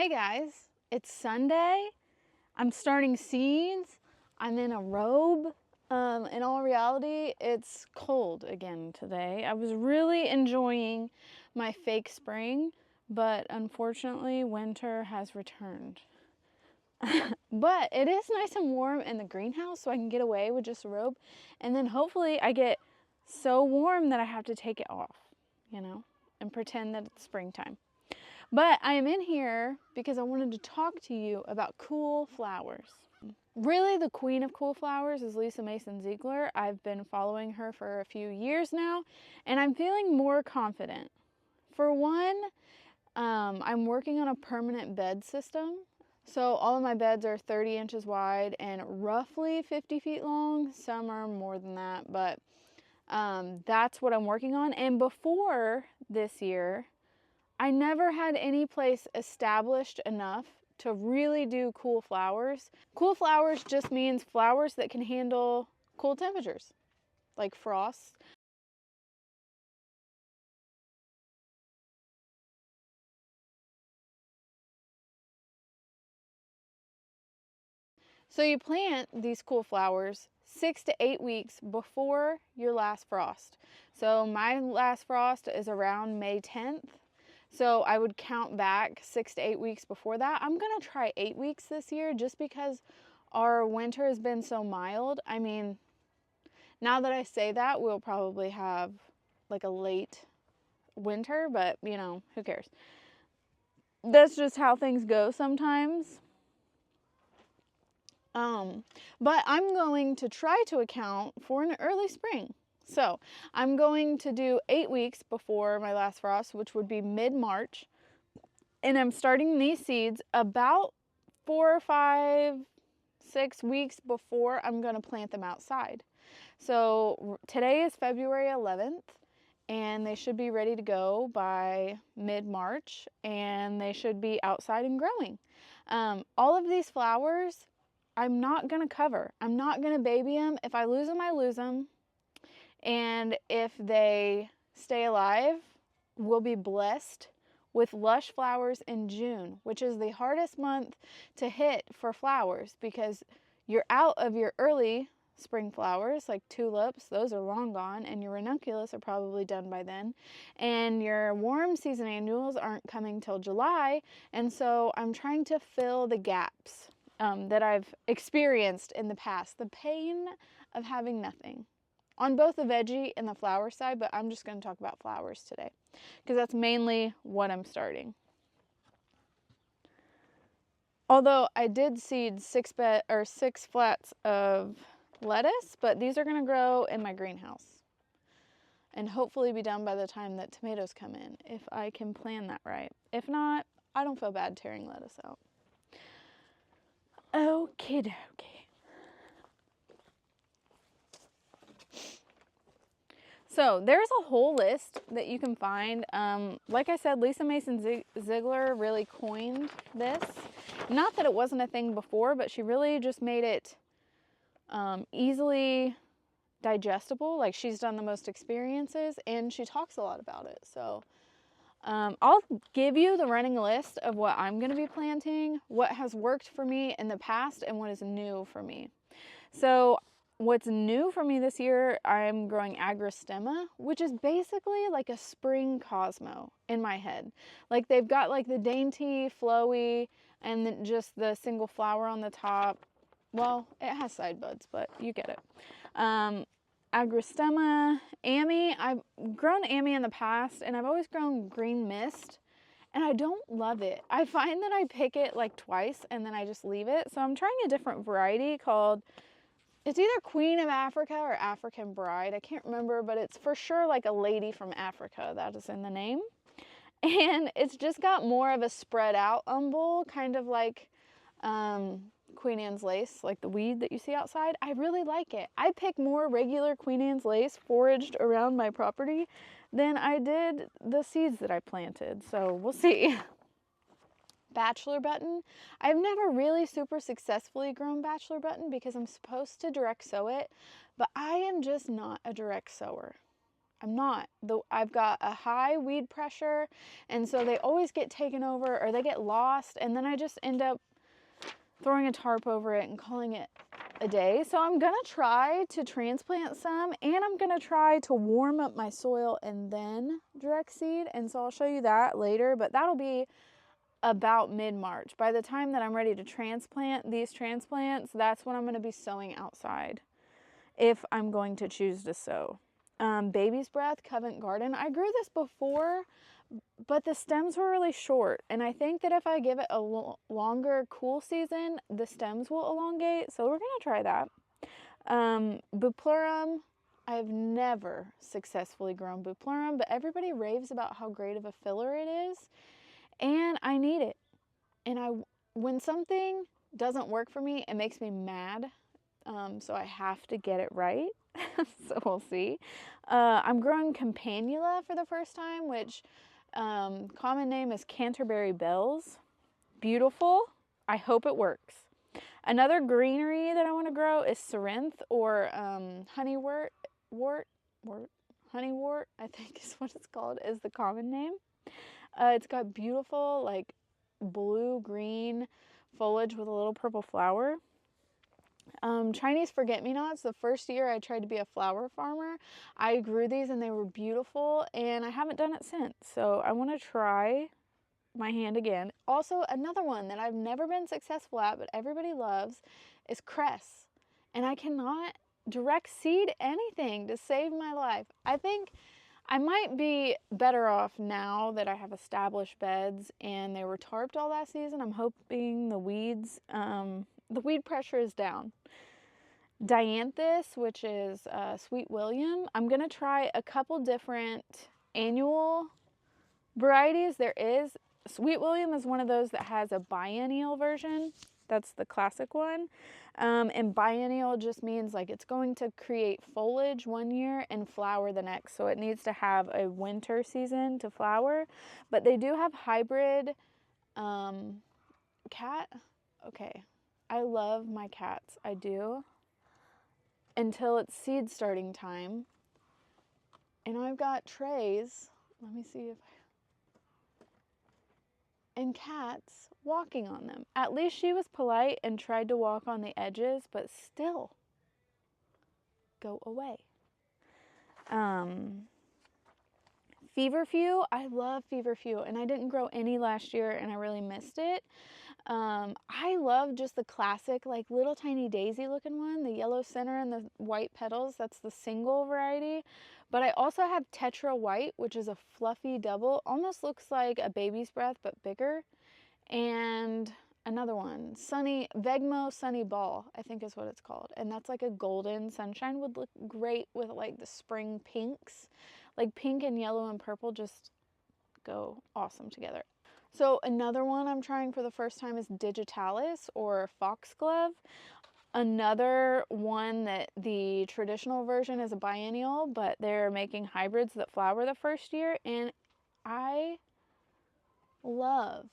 Hey guys, it's Sunday. I'm starting seeds. I'm in a robe. In all reality, it's cold again today. I was really enjoying my fake spring, but unfortunately, winter has returned. But it is nice and warm in the greenhouse, so I can get away with just a robe. And then hopefully, I get so warm that I have to take it off, and pretend that it's springtime. But I am in here because I wanted to talk to you about cool flowers. Really, the queen of cool flowers is Lisa Mason Ziegler. I've been following her for a few years now, and I'm feeling more confident. For one, I'm working on a permanent bed system. So all of my beds are 30 inches wide and roughly 50 feet long. Some are more than that, but that's what I'm working on. And before this year, I never had any place established enough to really do cool flowers. Cool flowers just means flowers that can handle cool temperatures, like frost. So you plant these cool flowers 6 to 8 weeks before your last frost. So my last frost is around May 10th. So I would count back 6 to 8 weeks before that. I'm gonna try 8 weeks this year just because our winter has been so mild. I mean, now that I say that, we'll probably have like a late winter, but who cares? That's just how things go sometimes. But I'm going to try to account for an early spring. So I'm going to do 8 weeks before my last frost, which would be mid-March. And I'm starting these seeds about 4, 5, 6 weeks before I'm going to plant them outside. So today is February 11th, and they should be ready to go by mid-March, and they should be outside and growing. All of these flowers, I'm not going to cover. I'm not going to baby them. If I lose them, I lose them. And if they stay alive, we'll be blessed with lush flowers in June, which is the hardest month to hit for flowers because you're out of your early spring flowers like tulips. Those are long gone, and your ranunculus are probably done by then. And your warm season annuals aren't coming till July, and so I'm trying to fill the gaps that I've experienced in the past. The pain of having nothing on both the veggie and the flower side, but I'm just going to talk about flowers today because that's mainly what I'm starting. Although I did seed 6 flats of lettuce, but these are going to grow in my greenhouse and hopefully be done by the time that tomatoes come in, if I can plan that right. If not, I don't feel bad tearing lettuce out. Okie dokie. So there's a whole list that you can find. Like I said, Lisa Mason Ziegler really coined this. Not that it wasn't a thing before, but she really just made it easily digestible. Like, she's done the most experiences and she talks a lot about it. So I'll give you the running list of what I'm going to be planting, what has worked for me in the past, and what is new for me. So what's new for me this year, I'm growing agrostemma, which is basically like a spring cosmo in my head. Like, they've got like the dainty, flowy, and then just the single flower on the top. Well, it has side buds, but you get it. Agrostemma, Ammi. I've grown Ammi in the past, and I've always grown green mist, and I don't love it. I find that I pick it like twice, and then I just leave it. So I'm trying a different variety called, it's either Queen of Africa or African Bride. I can't remember, but it's for sure like a lady from Africa. That is in the name. And it's just got more of a spread out umbel, kind of like Queen Anne's lace, like the weed that you see outside. I really like it. I pick more regular Queen Anne's lace foraged around my property than I did the seeds that I planted. So we'll see. Bachelor button. I've never really super successfully grown bachelor button because I'm supposed to direct sow it, but I am just not a direct sower. I'm not. I've got a high weed pressure, and so they always get taken over or they get lost, and then I just end up throwing a tarp over it and calling it a day. So I'm gonna try to transplant some, and I'm gonna try to warm up my soil and then direct seed. And so I'll show you that later, but that'll be about mid-March. By the time that I'm ready to transplant these transplants, that's when I'm gonna be sowing outside, if I'm going to choose to sow. Baby's Breath, Covent Garden. I grew this before, but the stems were really short, and I think that if I give it a longer cool season, the stems will elongate, so we're gonna try that. Bupleurum, I've never successfully grown Bupleurum, but everybody raves about how great of a filler it is, and I need it. And when something doesn't work for me, it makes me mad, so I have to get it right. So we'll see. I'm growing Campanula for the first time, which common name is Canterbury Bells. Beautiful. I hope it works. Another greenery that I want to grow is Cerinthe, or honeywort, honeywort, I think is what it's called, is the common name. It's got beautiful, like, blue-green foliage with a little purple flower. Chinese forget-me-nots. The first year I tried to be a flower farmer, I grew these and they were beautiful, and I haven't done it since. So I want to try my hand again. Also, another one that I've never been successful at, but everybody loves, is cress. And I cannot direct seed anything to save my life. I think I might be better off now that I have established beds and they were tarped all last season. I'm hoping the weed pressure is down. Dianthus, which is Sweet William. I'm gonna try a couple different annual varieties. Sweet William is one of those that has a biennial version. That's the classic one. And biennial just means like it's going to create foliage one year and flower the next. So it needs to have a winter season to flower. But they do have hybrid cat. Okay, I love my cats. I do. Until it's seed starting time. And I've got trays. Let me see if and cats walking on them. At least she was polite and tried to walk on the edges, but still, go away. Feverfew, I love Feverfew, and I didn't grow any last year, and I really missed it. I love just the classic, like, little tiny daisy looking one, the yellow center and the white petals. That's the single variety. But I also have Tetra White, which is a fluffy double, almost looks like a Baby's Breath but bigger. And another one, Vegmo Sunny Ball, I think is what it's called. And that's like a golden sunshine, would look great with like the spring pinks. Like pink and yellow and purple just go awesome together. So another one I'm trying for the first time is Digitalis, or Foxglove. Another one that the traditional version is a biennial, but they're making hybrids that flower the first year, and I love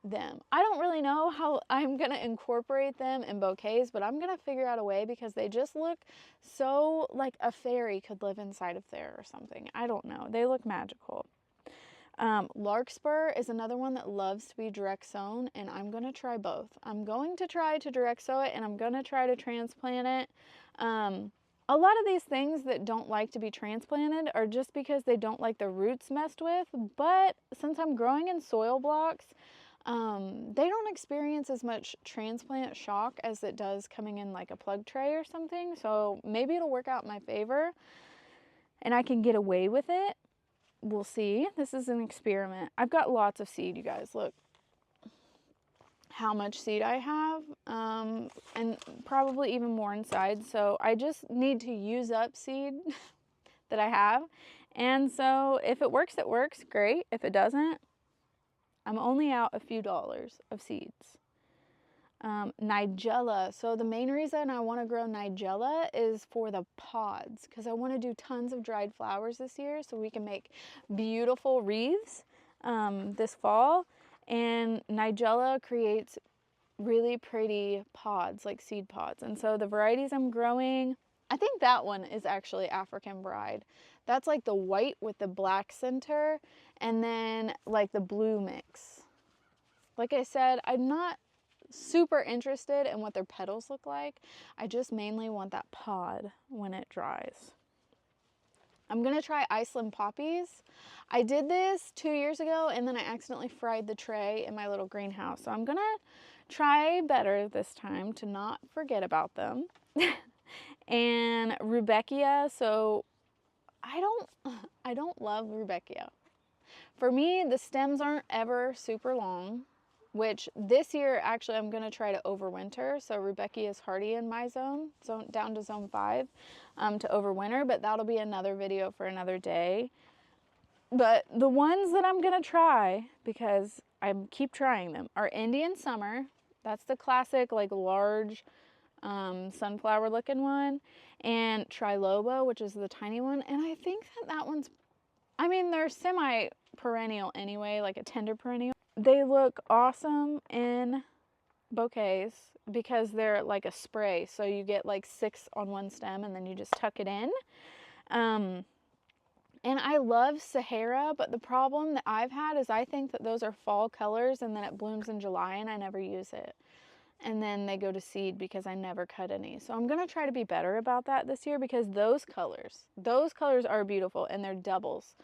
them. I don't really know how I'm gonna incorporate them in bouquets, but I'm gonna figure out a way because they just look so like a fairy could live inside of there or something. I don't know. They look magical. Larkspur is another one that loves to be direct sown, and I'm going to try both. I'm going to try to direct sow it, and I'm going to try to transplant it. A lot of these things that don't like to be transplanted are just because they don't like the roots messed with, but since I'm growing in soil blocks, they don't experience as much transplant shock as it does coming in like a plug tray or something, so maybe it'll work out in my favor, and I can get away with it. We'll see. This is an experiment. I've got lots of seed, you guys. Look how much seed I have, and probably even more inside. So I just need to use up seed that I have. And so if it works, great. If it doesn't, I'm only out a few dollars of seeds. Nigella. So the main reason I want to grow Nigella is for the pods, because I want to do tons of dried flowers this year so we can make beautiful wreaths this fall. And Nigella creates really pretty pods, like seed pods. And so the varieties I'm growing I think that one is actually African Bride. That's like the white with the black center and then like the blue mix. Like I said, I'm not super interested in what their petals look like. I just mainly want that pod when it dries. I'm gonna try Iceland poppies. I did this 2 years ago and then I accidentally fried the tray in my little greenhouse. So I'm gonna try better this time to not forget about them. And Rudbeckia, so I don't love Rudbeckia. For me, the stems aren't ever super long, which this year actually I'm gonna try to overwinter. So Rudbeckia is hardy in my zone down to zone 5 to overwinter, but that'll be another video for another day. But the ones that I'm gonna try, because I keep trying them, are Indian Summer. That's the classic like large sunflower looking one, and Triloba, which is the tiny one. And I think that one's, I mean, they're semi perennial anyway, like a tender perennial. They look awesome in bouquets because they're like a spray, so you get like 6 on one stem and then you just tuck it in. And I love Sahara, but the problem that I've had is I think that those are fall colors and then it blooms in July and I never use it. And then they go to seed because I never cut any. So I'm going to try to be better about that this year because those colors are beautiful and they're doubles.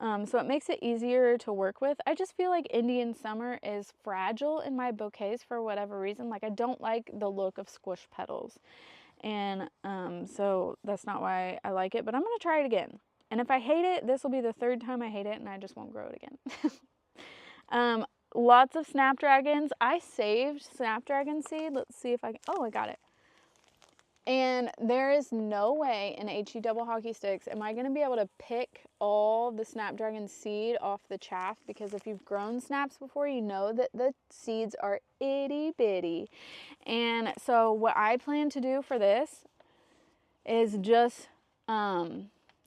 So it makes it easier to work with. I just feel like Indian Summer is fragile in my bouquets for whatever reason. Like I don't like the look of squish petals. And so that's not why I like it, but I'm going to try it again. And if I hate it, this will be the 3rd time I hate it and I just won't grow it again. Lots of snapdragons. I saved snapdragon seed. Let's see if I can. Oh, I got it. And there is no way in HE double hockey sticks am I going to be able to pick all the snapdragon seed off the chaff, because if you've grown snaps before, you know that the seeds are itty bitty. And so what I plan to do for this is just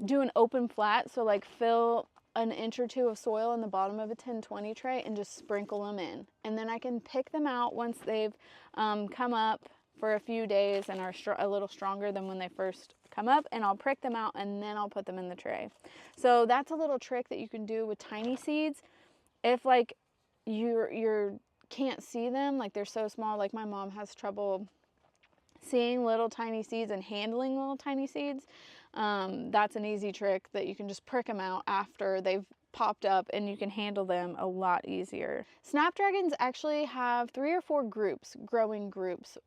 do an open flat. So like fill an inch or 2 of soil in the bottom of a 10-20 tray and just sprinkle them in. And then I can pick them out once they've come up for a few days and are a little stronger than when they first come up, and I'll prick them out and then I'll put them in the tray. So that's a little trick that you can do with tiny seeds. If like you can't see them, like they're so small, like my mom has trouble seeing little tiny seeds and handling little tiny seeds, that's an easy trick that you can just prick them out after they've popped up and you can handle them a lot easier. Snapdragons actually have 3 or 4 groups, growing groups,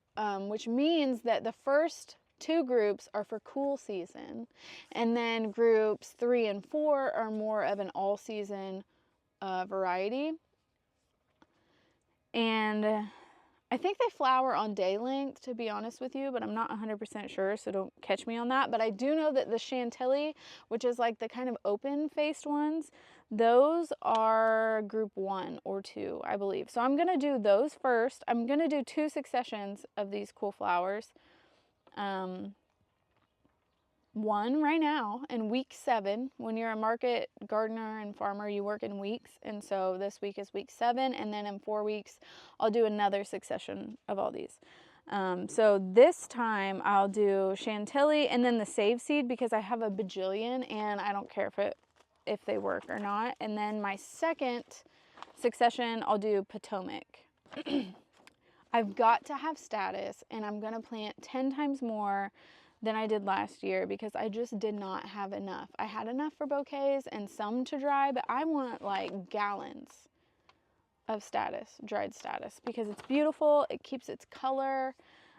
which means that the first 2 groups are for cool season, and then groups 3 and 4 are more of an all season variety. And I think they flower on day length, to be honest with you, but I'm not 100% sure, so don't catch me on that. But I do know that the Chantilly, which is like the kind of open-faced ones, those are group 1 or 2, I believe. So I'm going to do those first. I'm going to do 2 successions of these cool flowers. One right now in week 7. When you're a market gardener and farmer, you work in weeks, and so this week is week 7, and then in 4 weeks I'll do another succession of all these. So this time I'll do Chantilly and then the save seed because I have a bajillion and I don't care if they work or not. And then my second succession I'll do Potomac. I've got to have status, and I'm gonna plant 10 times more than I did last year because I just did not have enough. I had enough for bouquets and some to dry, but I want like gallons of status, dried status, because it's beautiful, it keeps its color,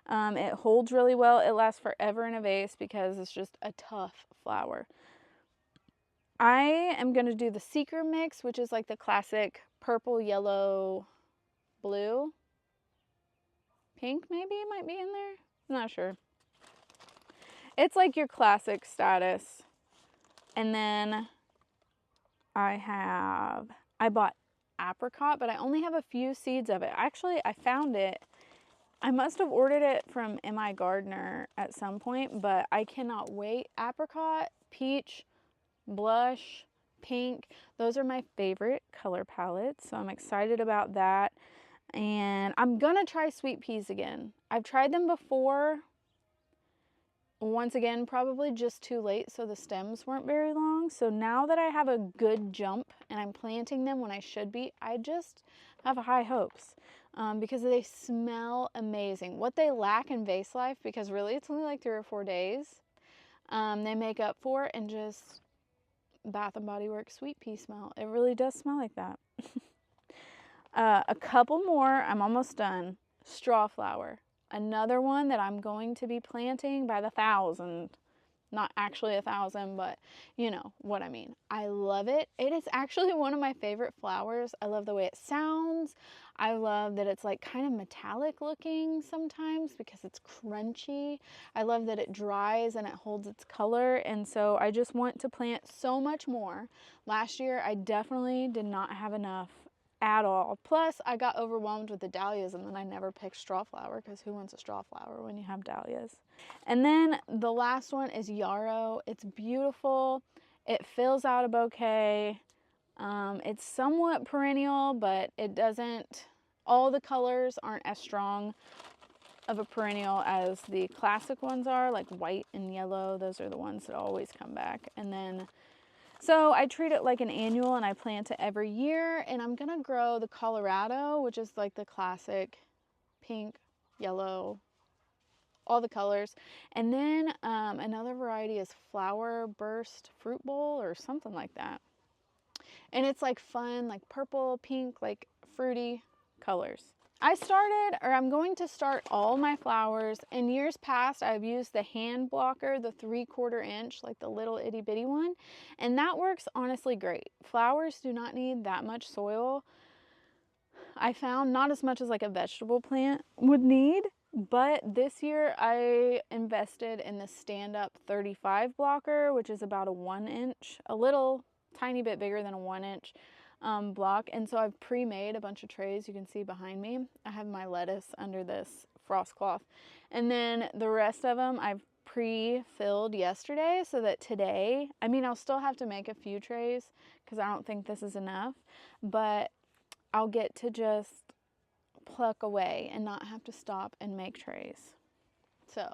it holds really well, it lasts forever in a vase because it's just a tough flower. I am going to do the Seeker mix, which is like the classic purple, yellow, blue, pink maybe it might be in there, I'm not sure. It's like your classic status. And then I bought apricot, but I only have a few seeds of it. Actually, I found it. I must have ordered it from M.I. Gardener at some point, but I cannot wait. Apricot, peach, blush, pink. Those are my favorite color palettes, so I'm excited about that. And I'm gonna try sweet peas again. I've tried them before once again, probably just too late, so the stems weren't very long. So now that I have a good jump and I'm planting them when I should be, I just have high hopes because they smell amazing. What they lack in vase life, because really it's only like 3 or 4 days, they make up for in just Bath & Body Works sweet pea smell. It really does smell like that. A couple more, I'm almost done. Straw flower. Another one that I'm going to be planting by the 1,000. Not actually 1,000, but you know what I mean. I love it. It is actually one of my favorite flowers. I love the way it sounds. I love that it's like kind of metallic looking sometimes because it's crunchy. I love that it dries and it holds its color. And so I just want to plant so much more. Last year, I definitely did not have enough at all. Plus, I got overwhelmed with the dahlias and then I never picked straw flower because who wants a straw flower when you have dahlias? And then the last one is yarrow. It's beautiful. It fills out a bouquet. It's somewhat perennial, but it doesn't, all the colors aren't as strong of a perennial as the classic ones are, like white and yellow. Those are the ones that always come back. And then so I treat it like an annual and I plant it every year, and I'm gonna grow the Colorado, which is like the classic pink, yellow, all the colors. And then another variety is Flower Burst Fruit Bowl or something like that. And it's like fun, like purple, pink, like fruity colors. I'm going to start all my flowers. In years past, I've used the hand blocker, the 3/4 inch, like the little itty bitty one. And that works honestly great. Flowers do not need that much soil. I found not as much as like a vegetable plant would need. But this year I invested in the stand-up 35 blocker, which is about a 1 inch, a little tiny bit bigger than a 1 inch block. And so I've pre-made a bunch of trays. You can see behind me I have my lettuce under this frost cloth, and then the rest of them I've pre-filled yesterday so that today, I mean, I'll still have to make a few trays because I don't think this is enough, but I'll get to just pluck away and not have to stop and make trays. So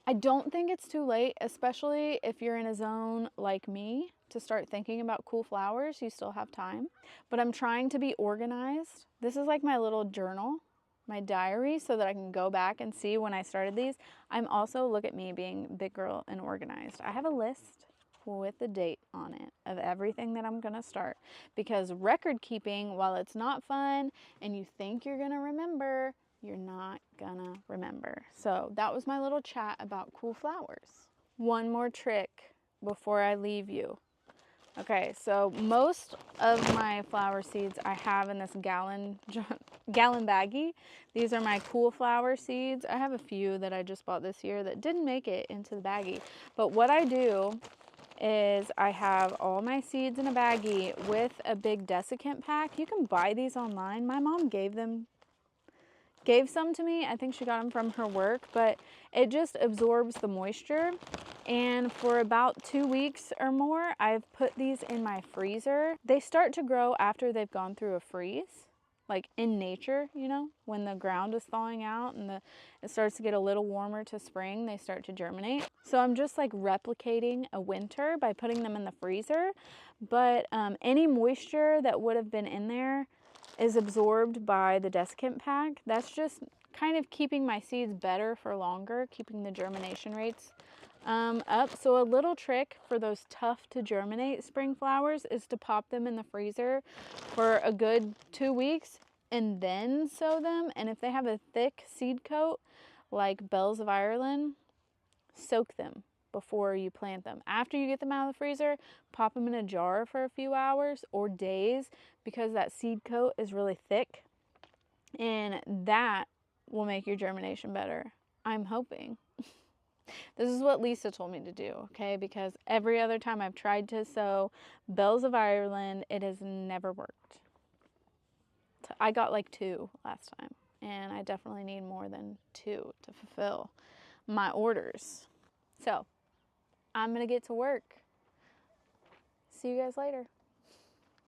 I don't think it's too late, especially if you're in a zone like me, to start thinking about cool flowers. You still have time. But I'm trying to be organized. This is like my little journal, my diary, so that I can go back and see when I started these. I'm also, look at me being big girl and organized. I have a list with the date on it of everything that I'm gonna start, because record keeping, while it's not fun and you think you're gonna remember, you're not gonna remember. So that was my little chat about cool flowers. One more trick before I leave you. Okay, so most of my flower seeds I have in this gallon baggie. These are my cool flower seeds. I have a few that I just bought this year that didn't make it into the baggie. But what I do is I have all my seeds in a baggie with a big desiccant pack. You can buy these online. My mom gave some to me. I think she got them from her work, but it just absorbs the moisture. And for about 2 weeks or more, I've put these in my freezer. They start to grow after they've gone through a freeze, like in nature, you know, when the ground is thawing out and it starts to get a little warmer to spring, they start to germinate. So I'm just like replicating a winter by putting them in the freezer. But any moisture that would have been in there is absorbed by the desiccant pack. That's just kind of keeping my seeds better for longer, keeping the germination rates up. So a little trick for those tough to germinate spring flowers is to pop them in the freezer for a good 2 weeks and then sow them. And if they have a thick seed coat like Bells of Ireland, soak them before you plant them. After you get them out of the freezer, pop them in a jar for a few hours or days, because that seed coat is really thick and that will make your germination better. I'm hoping. This is what Lisa told me to do, okay? Because every other time I've tried to sow Bells of Ireland, it has never worked. I got like 2 last time, and I definitely need more than 2 to fulfill my orders. So I'm gonna get to work. See you guys later.